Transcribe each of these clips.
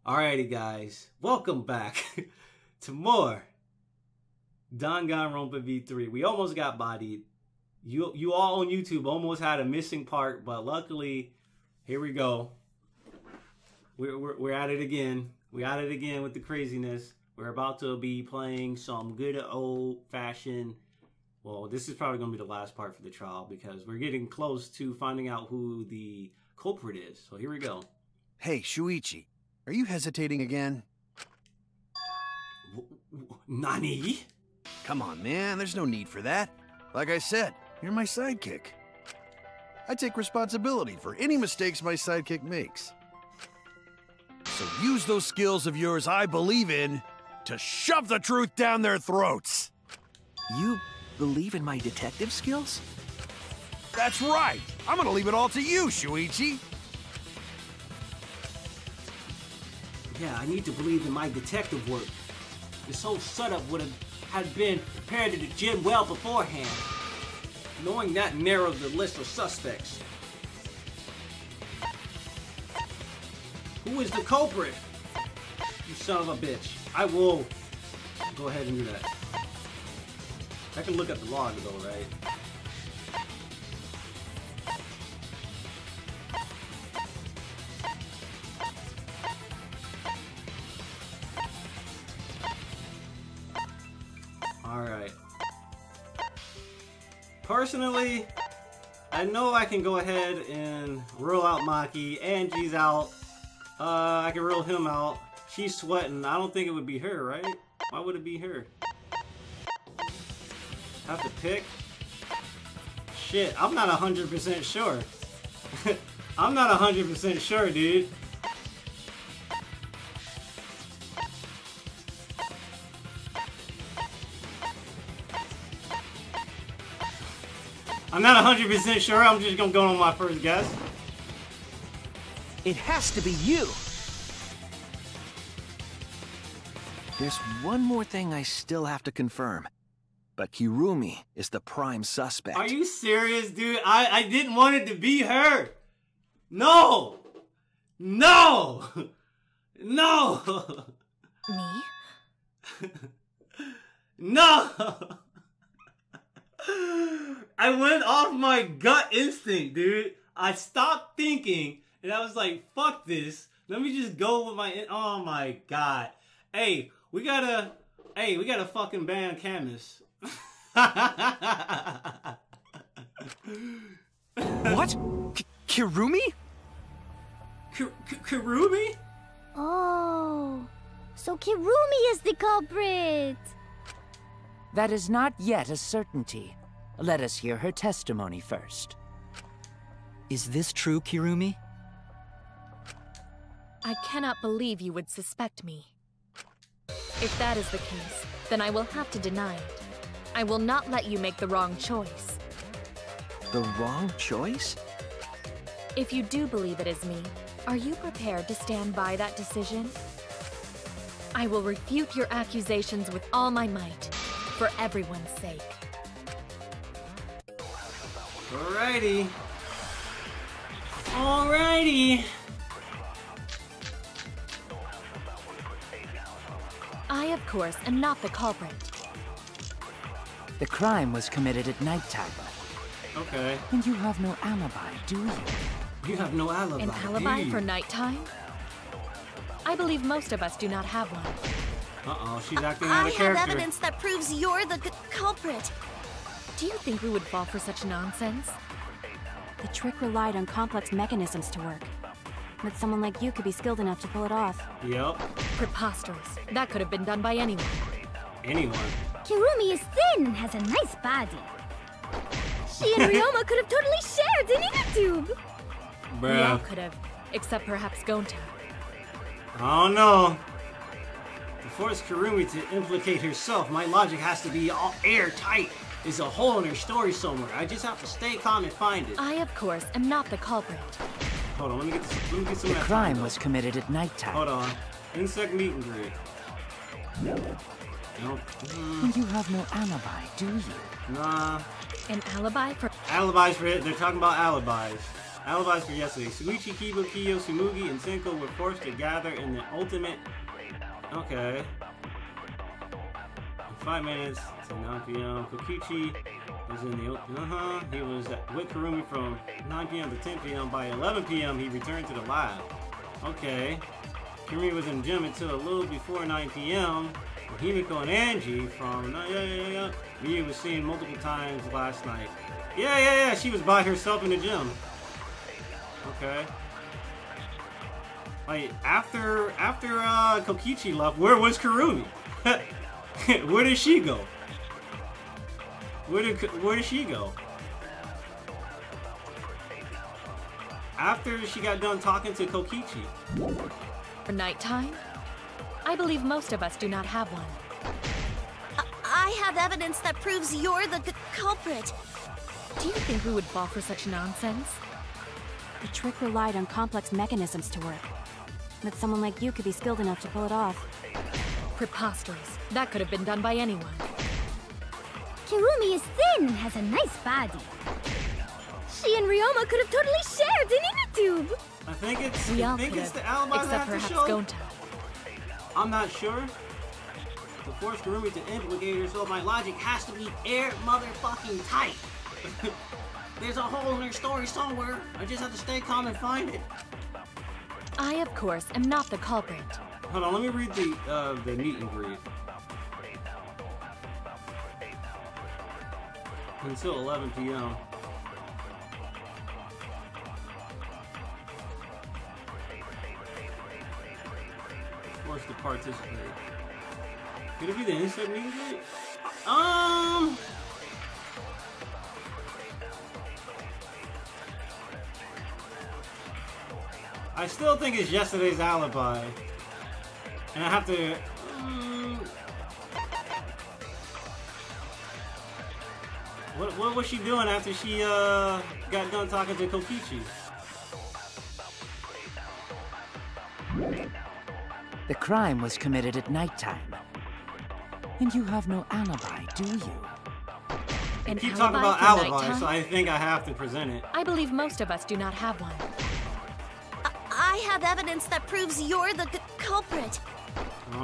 Alrighty guys, welcome back to more Danganronpa V3. We almost got bodied. You all on YouTube almost had a missing part, but luckily, here we go. We're at it again. We're at it again with the craziness. We're about to be playing some good old-fashioned... Well, this is probably going to be the last part for the trial because we're getting close to finding out who the culprit is. So here we go. Hey, Shuichi. Are you hesitating again? Nani? Come on, man. There's no need for that. Like I said, you're my sidekick. I take responsibility for any mistakes my sidekick makes. So use those skills of yours I believe in to shove the truth down their throats. You believe in my detective skills? That's right. I'm gonna leave it all to you, Shuichi. Yeah, I need to believe in my detective work. This whole setup would have been prepared to the gym well beforehand. Knowing that narrows the list of suspects. Who is the culprit? You son of a bitch. I will go ahead and do that. I can look at the log though, right? Alright. Personally, I know I can go ahead and rule out Maki. Angie's out. I can rule him out. She's sweating. I don't think it would be her, right? Why would it be her? Have to pick? Shit, I'm not 100% sure. I'm not 100% sure, dude. I'm not 100% sure. I'm just gonna go on my first guess. It has to be you. There's one more thing I still have to confirm. But Kirumi is the prime suspect. Are you serious, dude? I didn't want it to be her. No! No! No! Me? No! I went off my gut instinct, dude. I stopped thinking, and I was like, fuck this. Let me just go with my... Oh my god. Hey, we gotta fucking ban Camus. What? Kirumi? Kirumi? Oh, so Kirumi is the culprit. That is not yet a certainty. Let us hear her testimony first. Is this true, Kirumi? I cannot believe you would suspect me. If that is the case, then I will have to deny it. I will not let you make the wrong choice. The wrong choice? If you do believe it is me, are you prepared to stand by that decision? I will refute your accusations with all my might, for everyone's sake. Alrighty. Alrighty. I, of course, am not the culprit. The crime was committed at nighttime. Okay. And you have no alibi, do you? You have no alibi. An alibi for nighttime? I believe most of us do not have one. Uh-oh, she's acting out of character. I have evidence that proves you're the culprit. Do you think we would fall for such nonsense? The trick relied on complex mechanisms to work. But someone like you could be skilled enough to pull it off. Yep. Preposterous. That could have been done by anyone. Anyone. Kirumi is thin and has a nice body. She and Ryoma could have totally shared in YouTube. We all could have, except perhaps Gonta. I don't know. To force Kirumi to implicate herself, my logic has to be all airtight. There's a hole in her story somewhere. I just have to stay calm and find it. I, of course, am not the culprit. Hold on, let me get some of The that crime time, was committed at nighttime. Hold on. Insect meet and greet. Nope. And you have no alibi, do you? Nah. An alibi for... Alibis for it. They're talking about alibis. Alibis for yesterday. Suichi, Kiba, Kiyo, Sumugi, and Senko were forced to gather in the ultimate... Okay. In 5 minutes to 9 p.m. Kokichi was in the... He was with Kurumi from 9 p.m. to 10 p.m. By 11 p.m. he returned to the lab. Okay. Kurumi was in the gym until a little before 9 p.m. Himiko and Angie from... Ryu was seen multiple times last night. Yeah. She was by herself in the gym. Okay. Like, after Kokichi left, where was Kurumi? Where did she go? Where did she go? After she got done talking to Kokichi. For nighttime? I believe most of us do not have one. I have evidence that proves you're the culprit. Do you think we would fall for such nonsense? The trick relied on complex mechanisms to work. But someone like you could be skilled enough to pull it off. Preposterous. That could have been done by anyone. Kirumi is thin and has a nice body. She and Ryoma could have totally shared an inner tube. I think it's We all the alibi except that have to perhaps show. Gonta. I'm not sure. To force Kurumi to implicate herself, my logic has to be air motherfucking tight. There's a hole in her story somewhere. I just have to stay calm and find it. I, of course, am not the culprit. Hold on, let me read the meet and greet. Until 11 p.m. Forced to participate. Could it be the insect meet and greet? I still think it's yesterday's alibi. And I have to... What was she doing after she got done talking to Kokichi? The crime was committed at nighttime. And you have no alibi, do you? You keep talking about alibi, so I think I have to present it. I believe most of us do not have one. I have evidence that proves you're the culprit.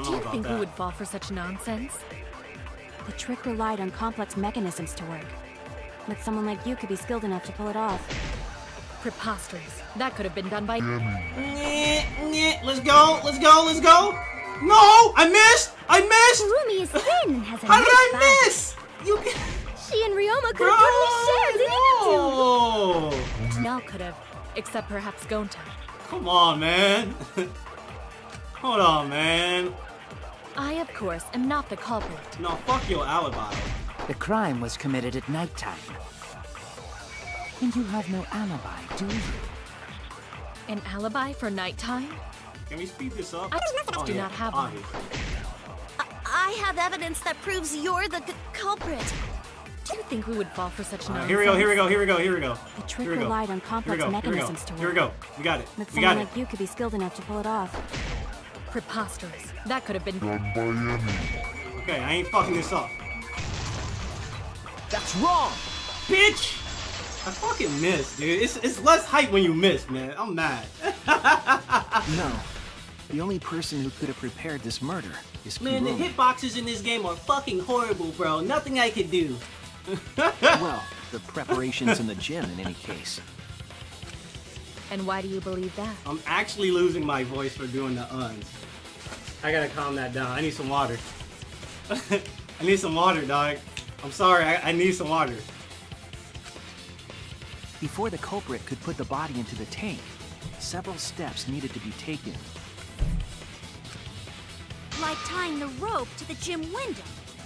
Do you think we would fall for such nonsense? The trick relied on complex mechanisms to work. But someone like you could be skilled enough to pull it off. Preposterous. That could have been done by... Let's go! No! I missed! Kurumi is thin and has a How nice did I body. miss? She and Ryoma could have totally shared an inner tube. Nell could have, except perhaps Gonta. Come on, man. Hold on, man. I, of course, am not the culprit. No, fuck your alibi. The crime was committed at nighttime. And you have no alibi, do you? An alibi for nighttime? Can we speed this up? I do not have one. I have evidence that proves you're the culprit. Do you think we would fall for such nonsense? Here we go. The trick relied on complex mechanisms to work. Here we go. We got it. But someone like you could be skilled enough to pull it off. Preposterous. That could have been... Okay, I ain't fucking this up. That's wrong! Bitch! I fucking missed, dude. It's less hype when you miss, man. I'm mad. No. The only person who could have prepared this murder is Man, the Kirumi. hitboxes in this game are fucking horrible, bro. Nothing I could do. Well, the preparations in the gym in any case. And why do you believe that? I'm actually losing my voice for doing the uns. I gotta calm that down. I need some water. I need some water, dog. I'm sorry, I need some water. Before the culprit could put the body into the tank, several steps needed to be taken. Like tying the rope to the gym window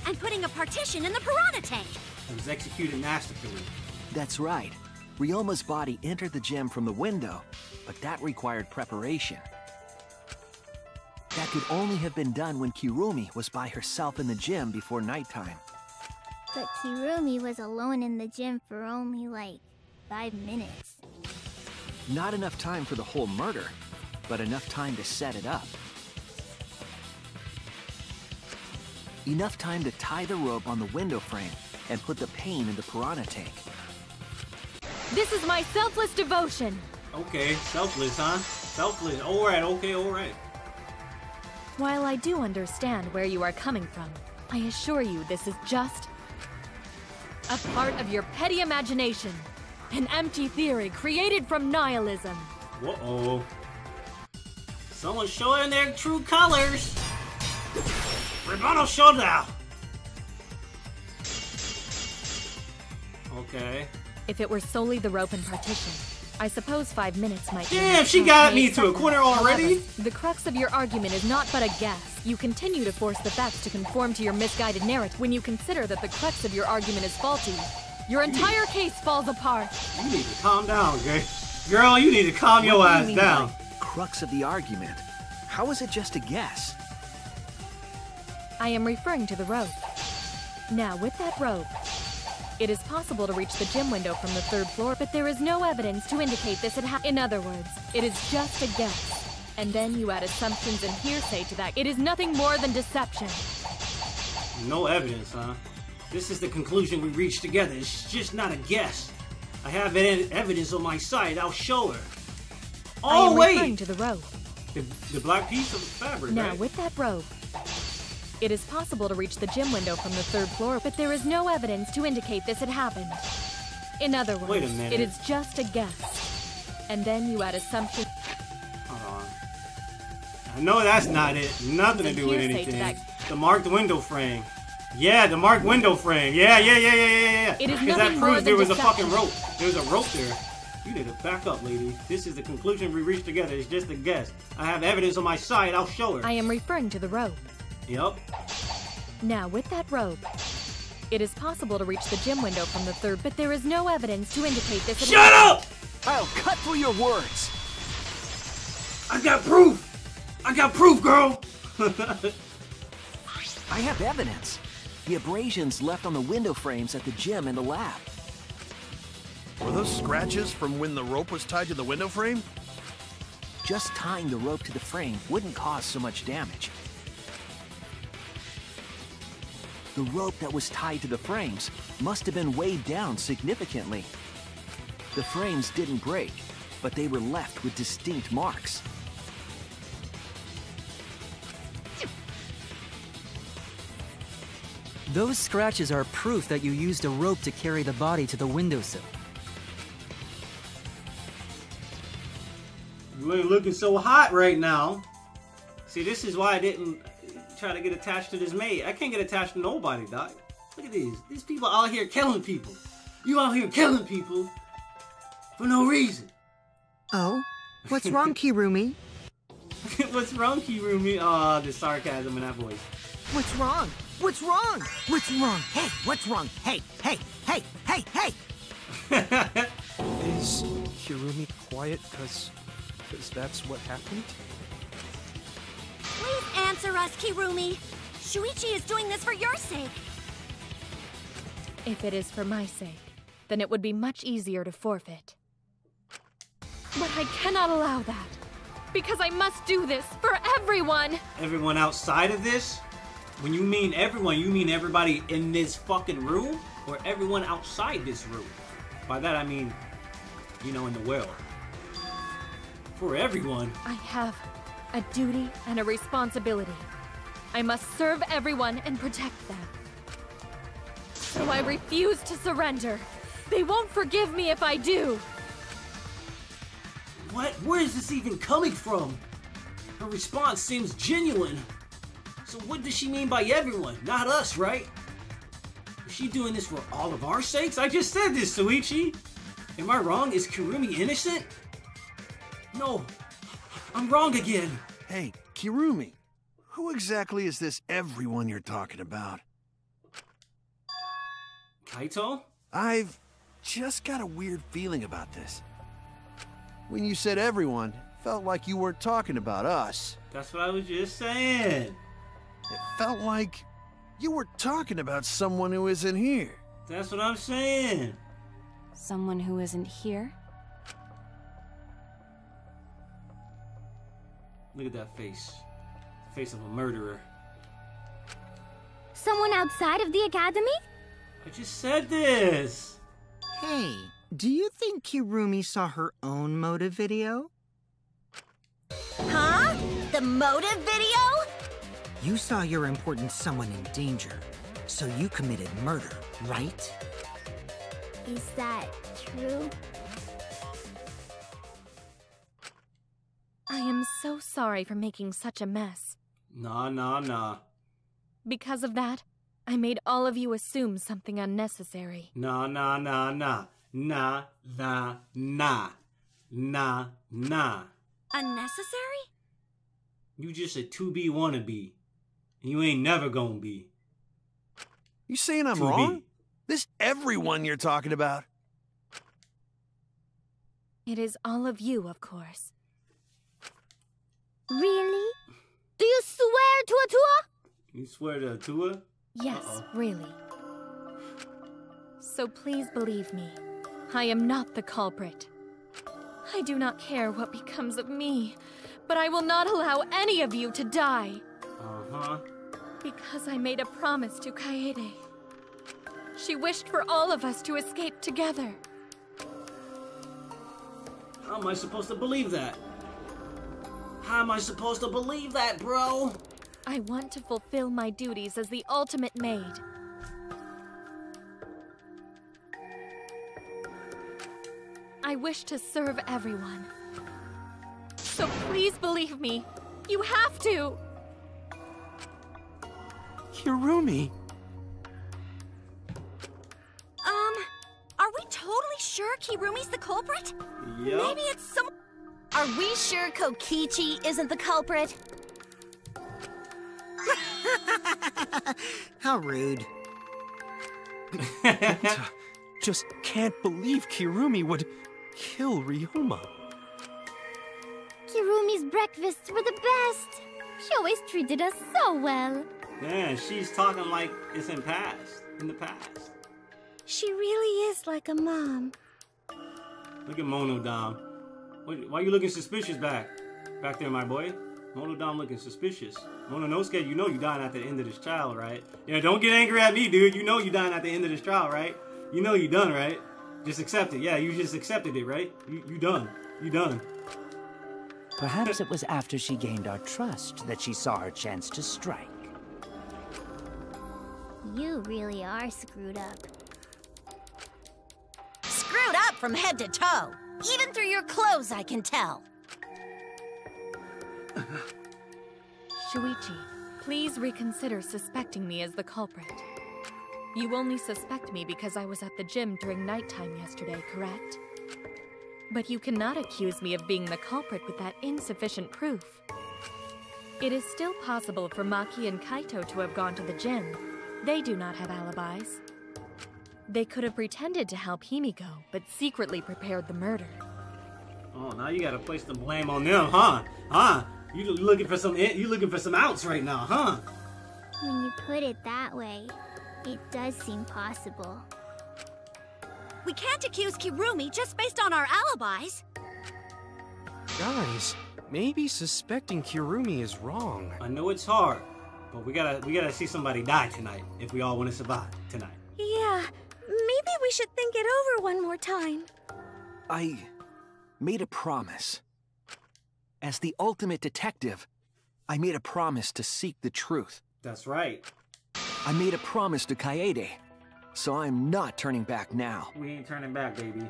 and putting a partition in the piranha tank. It was executed masterfully. That's right. Ryoma's body entered the gym from the window, but that required preparation. That could only have been done when Kirumi was by herself in the gym before nighttime. But Kirumi was alone in the gym for only like 5 minutes. Not enough time for the whole murder, but enough time to set it up. Enough time to tie the rope on the window frame and put the paint in the piranha tank. This is my selfless devotion. Okay, selfless, huh? Selfless. Alright, okay, alright. While I do understand where you are coming from, I assure you this is just a part of your petty imagination. An empty theory created from nihilism. Uh-oh. Someone's showing their true colors. Rebuttal showdown. Okay. If it were solely the rope and partition, I suppose 5 minutes might be Damn, enough she time got to me accept to a them. corner already? However, the crux of your argument is not but a guess. You continue to force the facts to conform to your misguided narrative. When you consider that the crux of your argument is faulty, your entire case falls apart. You need to calm down, okay? Girl, you need to calm your What do you ass mean down. by crux of the argument? How is it just a guess? I am referring to the rope. Now, with that rope, it is possible to reach the gym window from the 3rd floor, but there is no evidence to indicate this had happened. In other words, it is just a guess. And then you add assumptions and hearsay to that. It is nothing more than deception. No evidence, huh? This is the conclusion we reached together. It's just not a guess. I have evidence on my side. I'll show her. I am Oh, referring wait! to the rope. The black piece of fabric, Now, right? with that rope, it is possible to reach the gym window from the 3rd floor, but there is no evidence to indicate this had happened. In other words, Wait a minute. it is just a guess. And then you add assumption. Hold on. I know that's not it. Nothing to do with Hearsay to anything. that. The marked window frame. Yeah, the marked window frame. Yeah. It is Because that nothing more proves there than was a deception. fucking rope. There was a rope there. You need to back up, lady. This is the conclusion we reached together. It's just a guess. I have evidence on my side. I'll show her. I am referring to the rope. Yup. Now, with that rope, it is possible to reach the gym window from the 3rd, but there is no evidence to indicate this. Shut up! I'll cut through your words. I got proof! I got proof, girl! I have evidence. The abrasions left on the window frames at the gym and the lab. Were those scratches from when the rope was tied to the window frame? Just tying the rope to the frame wouldn't cause so much damage. The rope that was tied to the frames must have been weighed down significantly. The frames didn't break, but they were left with distinct marks. Those scratches are proof that you used a rope to carry the body to the windowsill. You ain't looking so hot right now. See, this is why I didn't try to get attached to this maid. I can't get attached to nobody, Doc. Look at these. These people out here killing people. You out here killing people for no reason. Oh? What's wrong, Kirumi? What's wrong, Kirumi? Aw, the sarcasm in that voice. What's wrong? What's wrong? What's wrong? Hey, what's wrong? Hey, hey, hey, hey, hey! Is Kirumi quiet because that's what happened? Please answer us, Kirumi. Shuichi is doing this for your sake. If it is for my sake, then it would be much easier to forfeit. But I cannot allow that, because I must do this for everyone! Everyone outside of this? When you mean everyone, you mean everybody in this fucking room? Or everyone outside this room? By that I mean, you know, in the world. For everyone. I have a duty and a responsibility. I must serve everyone and protect them. So I refuse to surrender. They won't forgive me if I do. What? Where is this even coming from? Her response seems genuine. So what does she mean by everyone? Not us, right? Is she doing this for all of our sakes? I just said this, Shuichi. Am I wrong? Is Kirumi innocent? No, I'm wrong again. Hey, Kirumi, who exactly is this everyone you're talking about? Kaito? I've just got a weird feeling about this. When you said everyone, it felt like you weren't talking about us. That's what I was just saying. It felt like you were talking about someone who isn't here. That's what I'm saying. Someone who isn't here? Look at that face. Face of a murderer. Someone outside of the academy? I just said this. Hey, Do you think Kirumi saw her own motive video? Huh? The motive video? You saw your important someone in danger, so you committed murder, right? Is that true? I am so sorry for making such a mess. Nah. Because of that, I made all of you assume something unnecessary. Nah. Unnecessary? You just a 2B wannabe. And you ain't never gonna be. You saying I'm 2B. wrong? This everyone you're talking about? It is all of you, of course. Really? Do you swear to Atua? You swear to Atua? Yes, really. So please believe me. I am not the culprit. I do not care what becomes of me, but I will not allow any of you to die. Uh-huh. Because I made a promise to Kaede. She wished for all of us to escape together. How am I supposed to believe that? How am I supposed to believe that, bro? I want to fulfill my duties as the ultimate maid. I wish to serve everyone. So please believe me. You have to! Kirumi! Are we totally sure Kirumi's the culprit? Yep. Maybe it's some... Are we sure Kokichi isn't the culprit? How rude. Just can't believe Kirumi would kill Ryoma. Kirumi's breakfasts were the best. She always treated us so well. Man, she's talking like it's in the past. She really is like a mom. Look at Monodam. Why are you looking suspicious back there, my boy? Monodam looking suspicious. Mononosuke, you know you dying at the end of this trial, right? Yeah, don't get angry at me, dude. You know you dying at the end of this trial, right? You know you done, right? Just accept it. Yeah, you just accepted it, right? You done. You done. Perhaps it was after she gained our trust that she saw her chance to strike. You really are screwed up. Screwed up from head to toe. Even through your clothes, I can tell. Shuichi, please reconsider suspecting me as the culprit. You only suspect me because I was at the gym during nighttime yesterday, correct? But you cannot accuse me of being the culprit with that insufficient proof. It is still possible for Maki and Kaito to have gone to the gym. They do not have alibis. They could have pretended to help Himiko, but secretly prepared the murder. Oh, now you gotta place the blame on them, huh? You looking for some outs right now, huh? When you put it that way, it does seem possible. We can't accuse Kirumi just based on our alibis. Guys, maybe suspecting Kirumi is wrong. I know it's hard, but we gotta see somebody die tonight if we all want to survive tonight. Yeah, maybe we should think it over one more time. I made a promise. As the ultimate detective, I made a promise to seek the truth. That's right. I made a promise to Kaede, so I'm not turning back now. We ain't turning back, baby.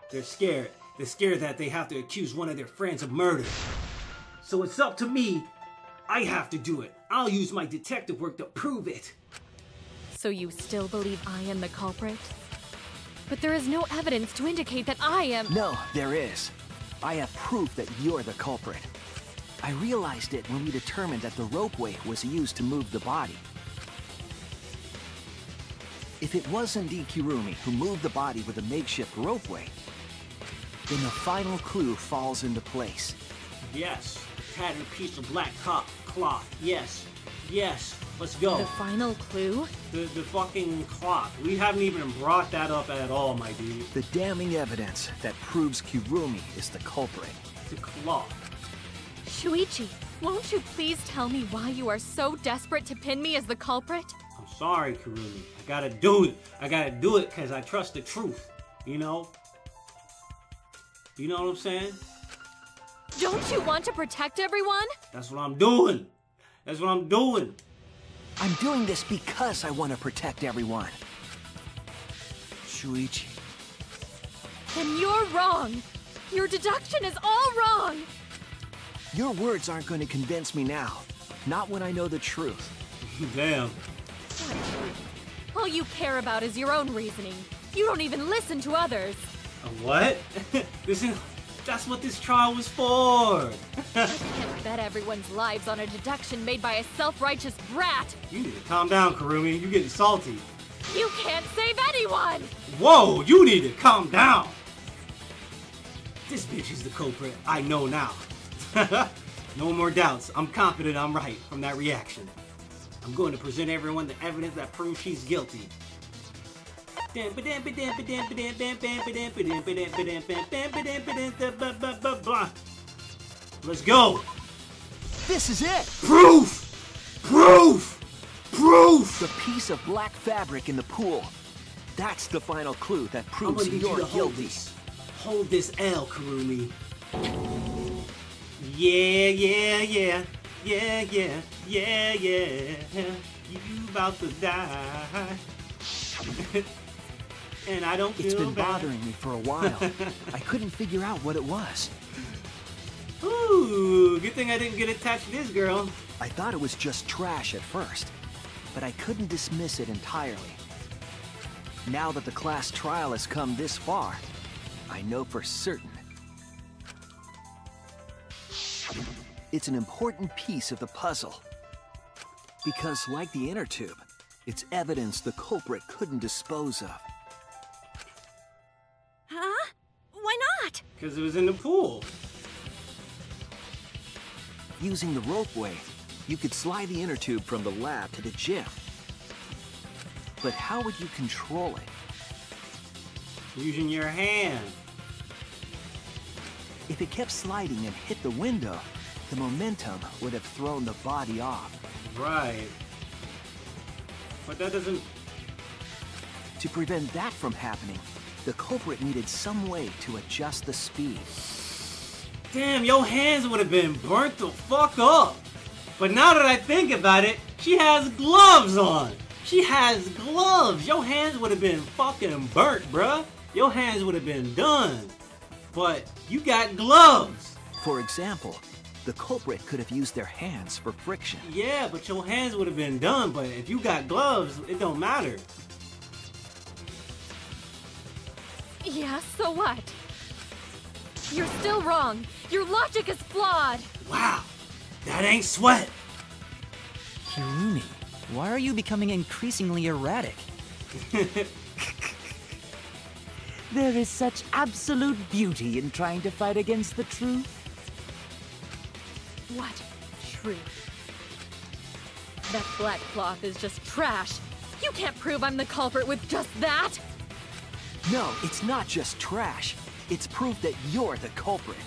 They're scared. They're scared that they have to accuse one of their friends of murder. So it's up to me. I have to do it. I'll use my detective work to prove it. So you still believe I am the culprit? But there is no evidence to indicate that I am— No, there is. I have proof that you're the culprit. I realized it when we determined that the ropeway was used to move the body. If it was indeed Kirumi who moved the body with a makeshift ropeway, then the final clue falls into place. Yes, a tattered piece of black cloth. Yes, let's go. The final clue? The fucking cloth. We haven't even brought that up at all, my dude. The damning evidence that proves Kirumi is the culprit. The cloth. Shuichi, won't you please tell me why you are so desperate to pin me as the culprit? I'm sorry, Kirumi. I gotta do it. I gotta do it because I trust the truth. You know? You know what I'm saying? Don't you want to protect everyone? That's what I'm doing. That's what I'm doing. I'm doing this because I want to protect everyone. Shuichi. Then you're wrong. Your deduction is all wrong. Your words aren't going to convince me now. Not when I know the truth. Damn. All you care about is your own reasoning. You don't even listen to others. What? That's what this trial was for. I can't bet everyone's lives on a deduction made by a self-righteous brat. You need to calm down, Kurumi. You're getting salty. You can't save anyone. Whoa, you need to calm down. This bitch is the culprit. I know now. No more doubts. I'm confident I'm right from that reaction. I'm going to present everyone the evidence that proves she's guilty. Let's go. This is it. Proof! Proof! Proof! The piece of black fabric in the pool. That's the final clue that proves you're guilty. Hold this L, Kurumi. Yeah. You about to die. And I don't feel It's been bad. bothering me for a while. I couldn't figure out what it was. Ooh, good thing I didn't get attached to this girl. I thought it was just trash at first, but I couldn't dismiss it entirely. Now that the class trial has come this far, I know for certain. It's an important piece of the puzzle. Because like the inner tube, it's evidence the culprit couldn't dispose of. Huh? Why not? Because it was in the pool. Using the ropeway, you could slide the inner tube from the lab to the gym. But how would you control it? Using your hand. If it kept sliding and hit the window, the momentum would have thrown the body off. Right. But that doesn't... To prevent that from happening, the culprit needed some way to adjust the speed. Damn, your hands would have been burnt the fuck up. But now that I think about it, she has gloves on. She has gloves. Your hands would have been fucking burnt, bruh. Your hands would have been done. But you got gloves. For example, the culprit could have used their hands for friction. Yeah, but your hands would have been done. But if you got gloves, it don't matter. Yeah, so what? You're still wrong. Your logic is flawed. Wow, that ain't sweat. Kirumi, why are you becoming increasingly erratic? There is such absolute beauty in trying to fight against the truth. What truth? That black cloth is just trash. You can't prove I'm the culprit with just that. No, it's not just trash. It's proof that you're the culprit.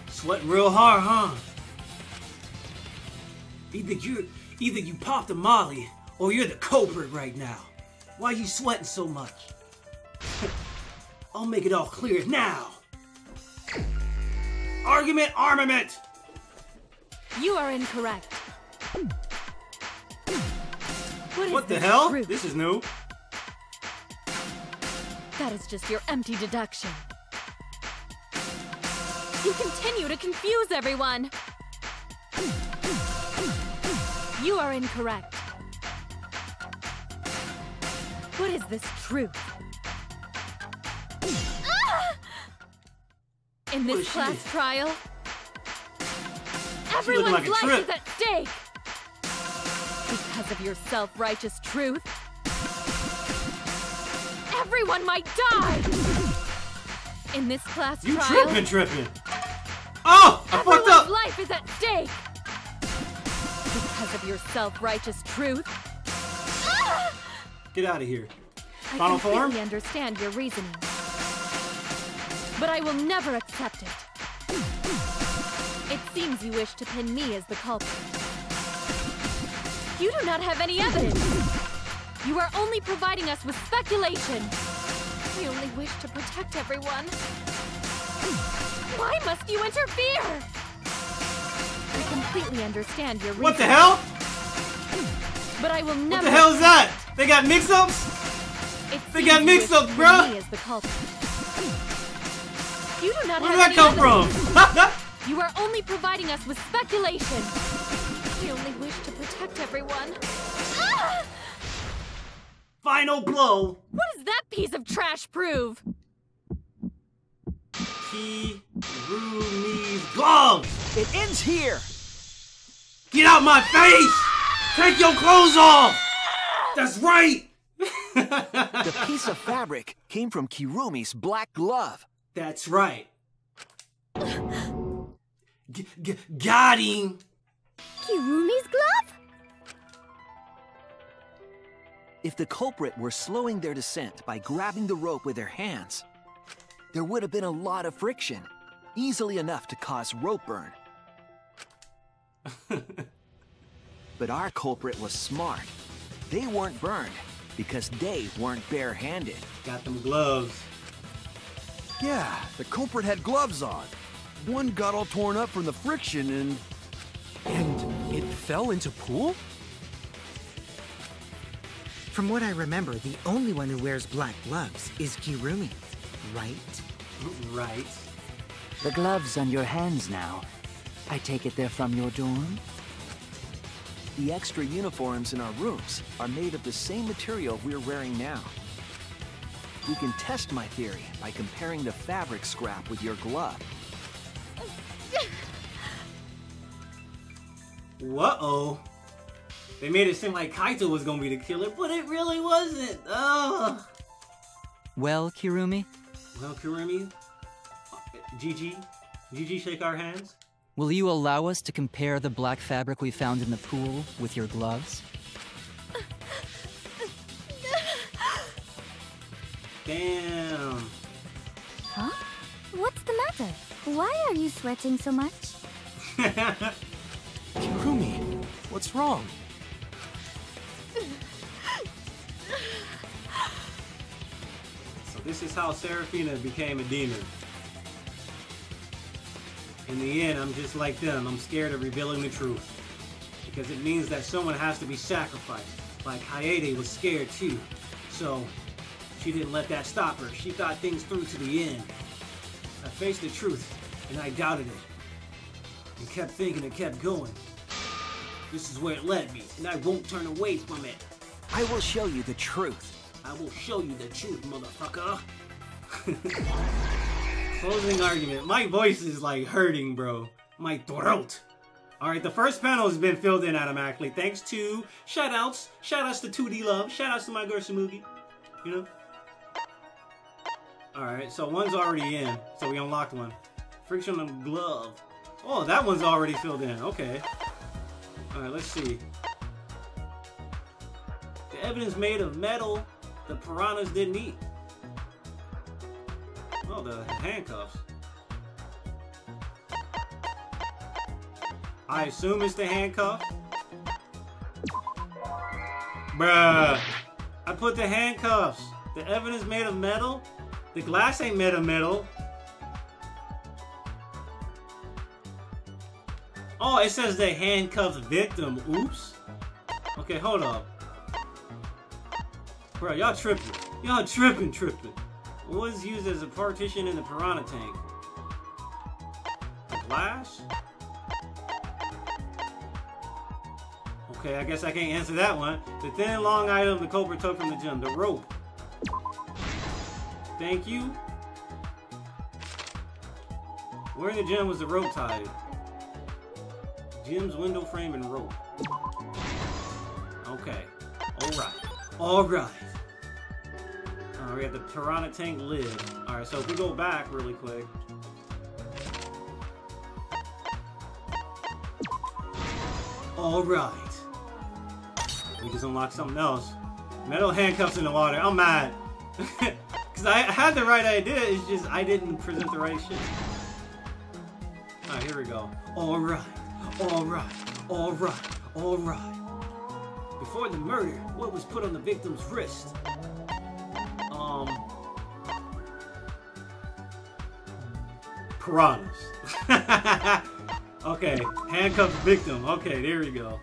Sweating real hard, huh? Either you popped a molly, or you're the culprit right now. Why you sweating so much? I'll make it all clear now. Argument armament! You are incorrect. What the hell? This is new. That is just your empty deduction. You continue to confuse everyone. You are incorrect. What is this truth? In this class trial, everyone's like a life trip. is at stake. Because of your self-righteous truth, everyone might die. In this class You trial, tripping. Oh, I fucked everyone's up. life is at stake. Because of your self-righteous truth. Get out of here. I Final completely form? understand your reasoning. But I will never accept it. It seems you wish to pin me as the culprit. You do not have any evidence. You are only providing us with speculation. We only wish to protect everyone. Why must you interfere? I completely understand your reason. What the hell? But I will never. What the hell is that? They got mix-ups? They got mix-ups, bro. Me as the culprit. You do not Where did have that come from? You are only providing us with speculation. We only wish to protect everyone. Ah! Final blow. What does that piece of trash prove? Kirumi's gloves. It ends here. Get out my face! Take your clothes off! That's right! The piece of fabric came from Kirumi's black glove. That's right. Got him! Kirumi's glove? If the culprit were slowing their descent by grabbing the rope with their hands, there would have been a lot of friction, easily enough to cause rope burn. But our culprit was smart. They weren't burned because they weren't bare-handed. Got them gloves. Yeah, the culprit had gloves on. One got all torn up from the friction and it fell into pool? From what I remember, the only one who wears black gloves is Kirumi, right? Right. The gloves on your hands now. I take it they're from your dorm? The extra uniforms in our rooms are made of the same material we're wearing now. We can test my theory by comparing the fabric scrap with your glove. Whoa. They made it seem like Kaito was gonna be the killer, but it really wasn't. Ugh. Well, Kirumi? Well, Kirumi? Gigi, shake our hands. Will you allow us to compare the black fabric we found in the pool with your gloves? Damn. Huh? What's the matter? Why are you sweating so much? Kirumi, what's wrong? So this is how Seraphina became a demon. In the end, I'm just like them. I'm scared of revealing the truth. Because it means that someone has to be sacrificed. Like Hayate was scared too. So, she didn't let that stop her. She thought things through to the end. I faced the truth, and I doubted it. And kept thinking and kept going. This is where it led me, and I won't turn away from it. I will show you the truth. I will show you the truth, motherfucker. Closing argument. My voice is like hurting, bro. My throat. Alright, the first panel has been filled in automatically thanks to shoutouts. Shoutouts to 2D Love. Shoutouts to my girl Samugi. You know? Alright, so one's already in. So we unlocked one. Friction on glove. Oh, that one's already filled in. Okay. Alright, let's see. The evidence made of metal the piranhas didn't eat. Oh, the handcuffs. I assume it's the handcuff. Bruh. I put the handcuffs. The evidence made of metal. The glass ain't made of metal. Oh, it says the handcuffed victim. Oops. Okay, hold up. Bro, y'all tripping. Y'all tripping. What was used as a partition in the piranha tank? Glass? Okay, I guess I can't answer that one. The thin, long item the culprit took from the gym. The rope. Thank you. Where in the gym was the rope tied? Gym's window frame and rope. Okay. Alright. We got the piranha tank lid. Alright, so if we go back really quick. Alright. We just unlocked something else. Metal handcuffs in the water. I'm mad. Because I had the right idea, it's just I didn't present the right shit. Alright, here we go. Alright. Before Before the murder, what was put on the victim's wrist? Piranhas. Okay, handcuff victim. Okay, there we go.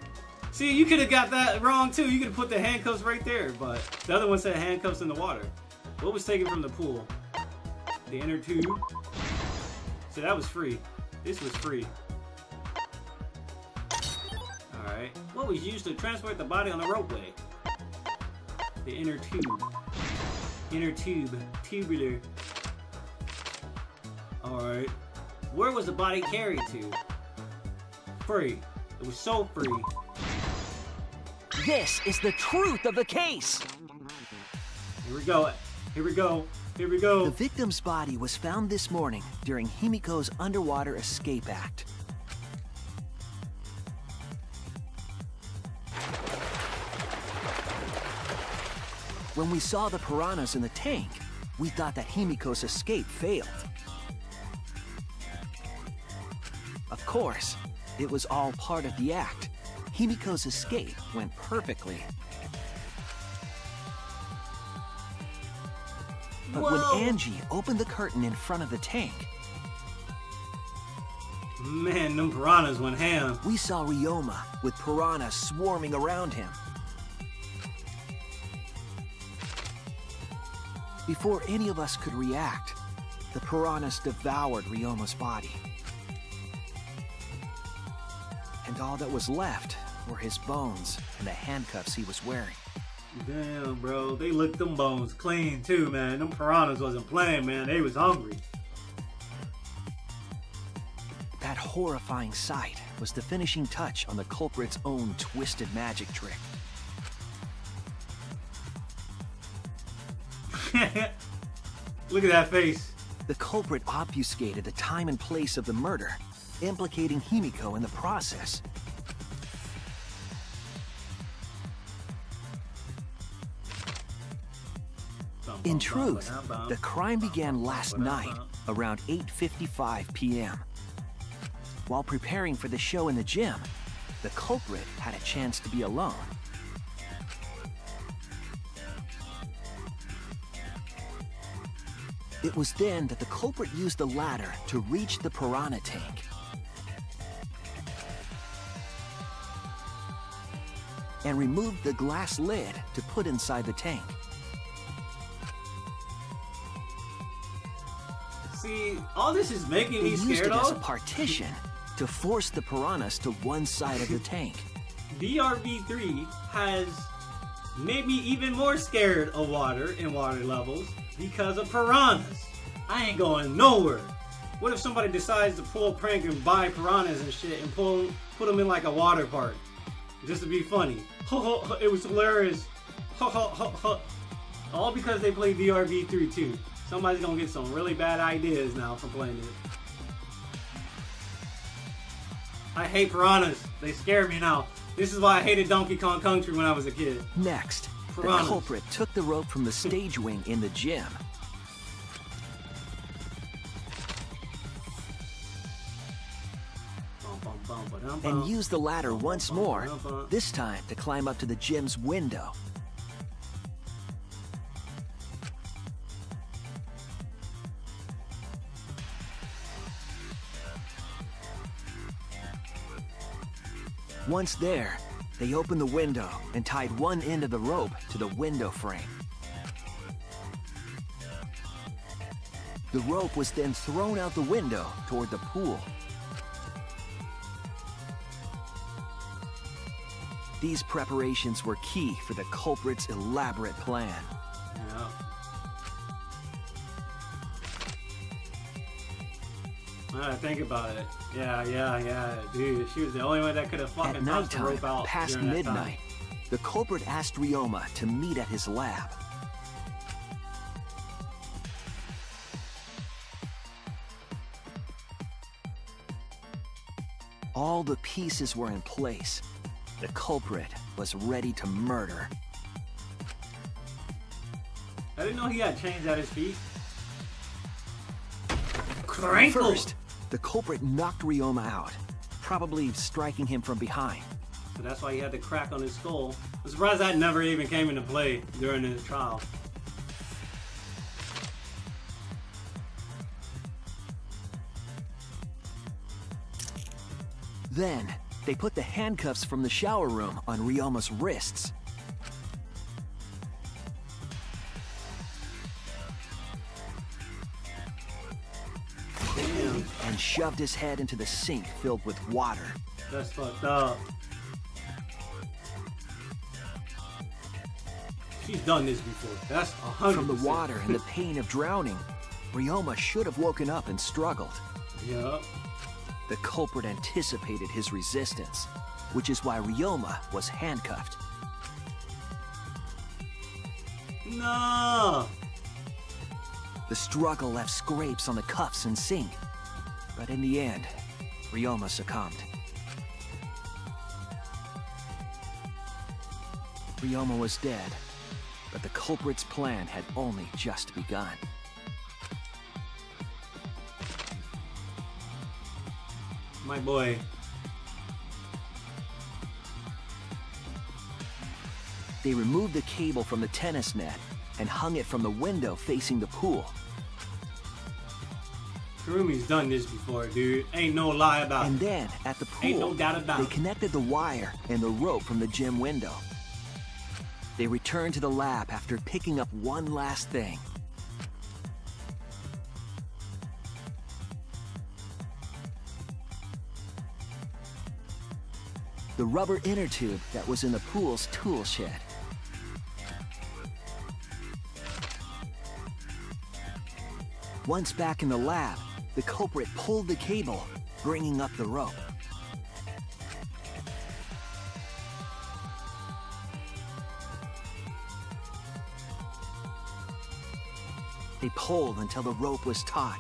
See, you could have got that wrong too. You could have put the handcuffs right there, but the other one said handcuffs in the water. What was taken from the pool? The inner tube. So that was free. This was free. Alright. What was used to transport the body on the ropeway? The inner tube. Inner tube. Tubular. Alright. Where was the body carried to? Free. It was so free. This is the truth of the case! Here we go. Here we go. Here we go. The victim's body was found this morning during Himiko's underwater escape act. When we saw the piranhas in the tank, we thought that Himiko's escape failed. Of course, it was all part of the act. Himiko's escape went perfectly. But when Angie opened the curtain in front of the tank, man, them piranhas went ham. We saw Ryoma with piranhas swarming around him. Before any of us could react, the piranhas devoured Ryoma's body. And all that was left were his bones and the handcuffs he was wearing. Damn, bro. They licked them bones clean, too, man. Them piranhas wasn't playing, man. They was hungry. That horrifying sight was the finishing touch on the culprit's own twisted magic trick. Look at that face. The culprit obfuscated the time and place of the murder, implicating Himiko in the process. In truth, the crime began last night around 8:55 p.m. While preparing for the show in the gym, the culprit had a chance to be alone. It was then that the culprit used the ladder to reach the piranha tank. And removed the glass lid to put inside the tank. See, all this is making me scared. He used it as a partition to force the piranhas to one side of the tank. DRV3 has made me even more scared of water and water levels because of piranhas. I ain't going nowhere. What if somebody decides to pull a prank and buy piranhas and shit and put them in like a water park just to be funny? It was hilarious. All because they play DRV3 too. Somebody's gonna get some really bad ideas now from playing it. I hate piranhas. They scare me now. This is why I hated Donkey Kong Country when I was a kid. Next, piranhas. The culprit took the rope from the stage wing in the gym. And used the ladder once more, this time to climb up to the gym's window. Once there, they opened the window and tied one end of the rope to the window frame. The rope was then thrown out the window toward the pool. These preparations were key for the culprit's elaborate plan. Yeah. Think about it. Yeah, dude. She was the only one that could have fucking tossed the rope out. Past midnight, the culprit asked Ryoma to meet at his lab. All the pieces were in place. The culprit was ready to murder. I didn't know he had chains at his feet. First, the culprit knocked Ryoma out, probably striking him from behind. So that's why he had the crack on his skull. I'm surprised that never even came into play during the trial. Then, they put the handcuffs from the shower room on Ryoma's wrists. Damn. And shoved his head into the sink filled with water. That's fucked up. She's done this before. That's 100%. From the water and the pain of drowning, Ryoma should have woken up and struggled. Yup. The culprit anticipated his resistance, which is why Ryoma was handcuffed. No. The struggle left scrapes on the cuffs and sink, but in the end, Ryoma succumbed. Ryoma was dead, but the culprit's plan had only just begun. My boy. They removed the cable from the tennis net and hung it from the window facing the pool. Kurumi's done this before, dude. Ain't no lie about it. And then, at the pool, Ain't no doubt about they it. connected the wire and the rope from the gym window. They returned to the lab after picking up one last thing. The rubber inner tube that was in the pool's tool shed. Once back in the lab, the culprit pulled the cable, bringing up the rope. They pulled until the rope was taut,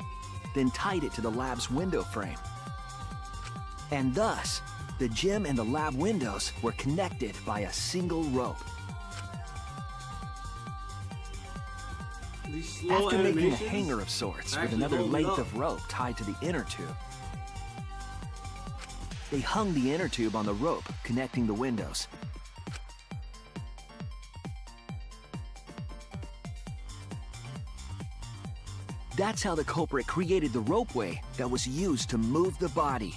then tied it to the lab's window frame. And thus, the gym and the lab windows were connected by a single rope. After making a hanger of sorts with another length of rope tied to the inner tube, they hung the inner tube on the rope connecting the windows. That's how the culprit created the ropeway that was used to move the body.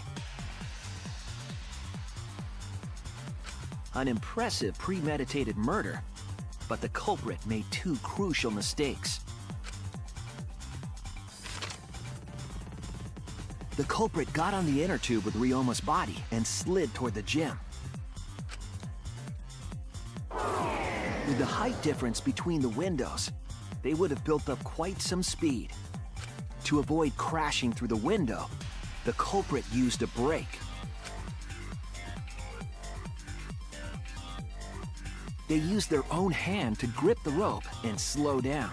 An impressive premeditated murder, but the culprit made two crucial mistakes. The culprit got on the inner tube with Ryoma's body and slid toward the gym. With the height difference between the windows, they would have built up quite some speed. To avoid crashing through the window, the culprit used a brake. They used their own hand to grip the rope and slow down.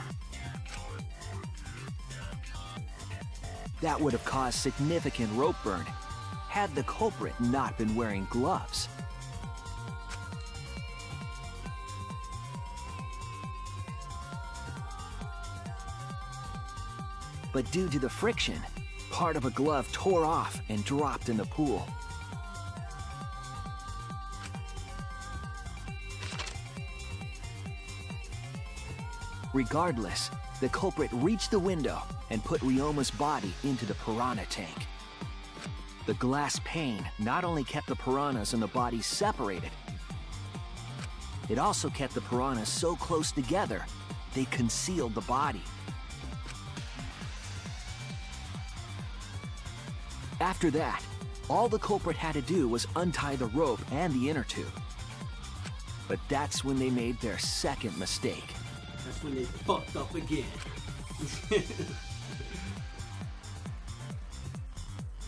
That would have caused significant rope burn had the culprit not been wearing gloves. But due to the friction, part of a glove tore off and dropped in the pool. Regardless, the culprit reached the window and put Ryoma's body into the piranha tank. The glass pane not only kept the piranhas and the body separated, it also kept the piranhas so close together, they concealed the body. After that, all the culprit had to do was untie the rope and the inner tube. But that's when they made their second mistake. That's when they fucked up again.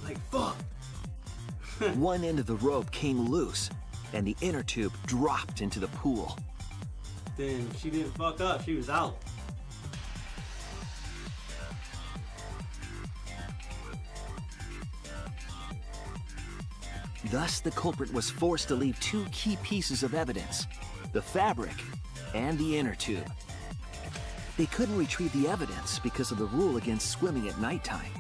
Like, fuck. One end of the rope came loose, and the inner tube dropped into the pool. Then she didn't fuck up, she was out. Thus, the culprit was forced to leave two key pieces of evidence, the fabric and the inner tube. They couldn't retrieve the evidence because of the rule against swimming at nighttime.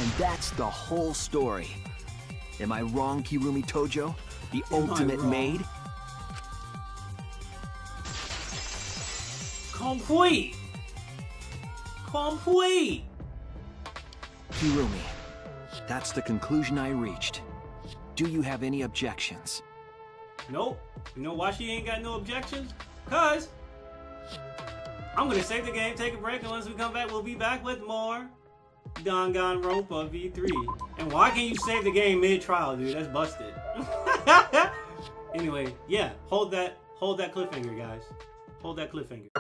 And that's the whole story. Am I wrong, Kirumi Tojo? The ultimate maid? Complete! Complete! Kirumi, that's the conclusion I reached. Do you have any objections? Nope. You know why she ain't got no objections? Cause I'm gonna save the game, take a break, and once we come back, we'll be back with more Danganronpa V3. And why can't you save the game mid-trial, dude? That's busted. Anyway, yeah, hold that cliffhanger, guys. Hold that cliffhanger.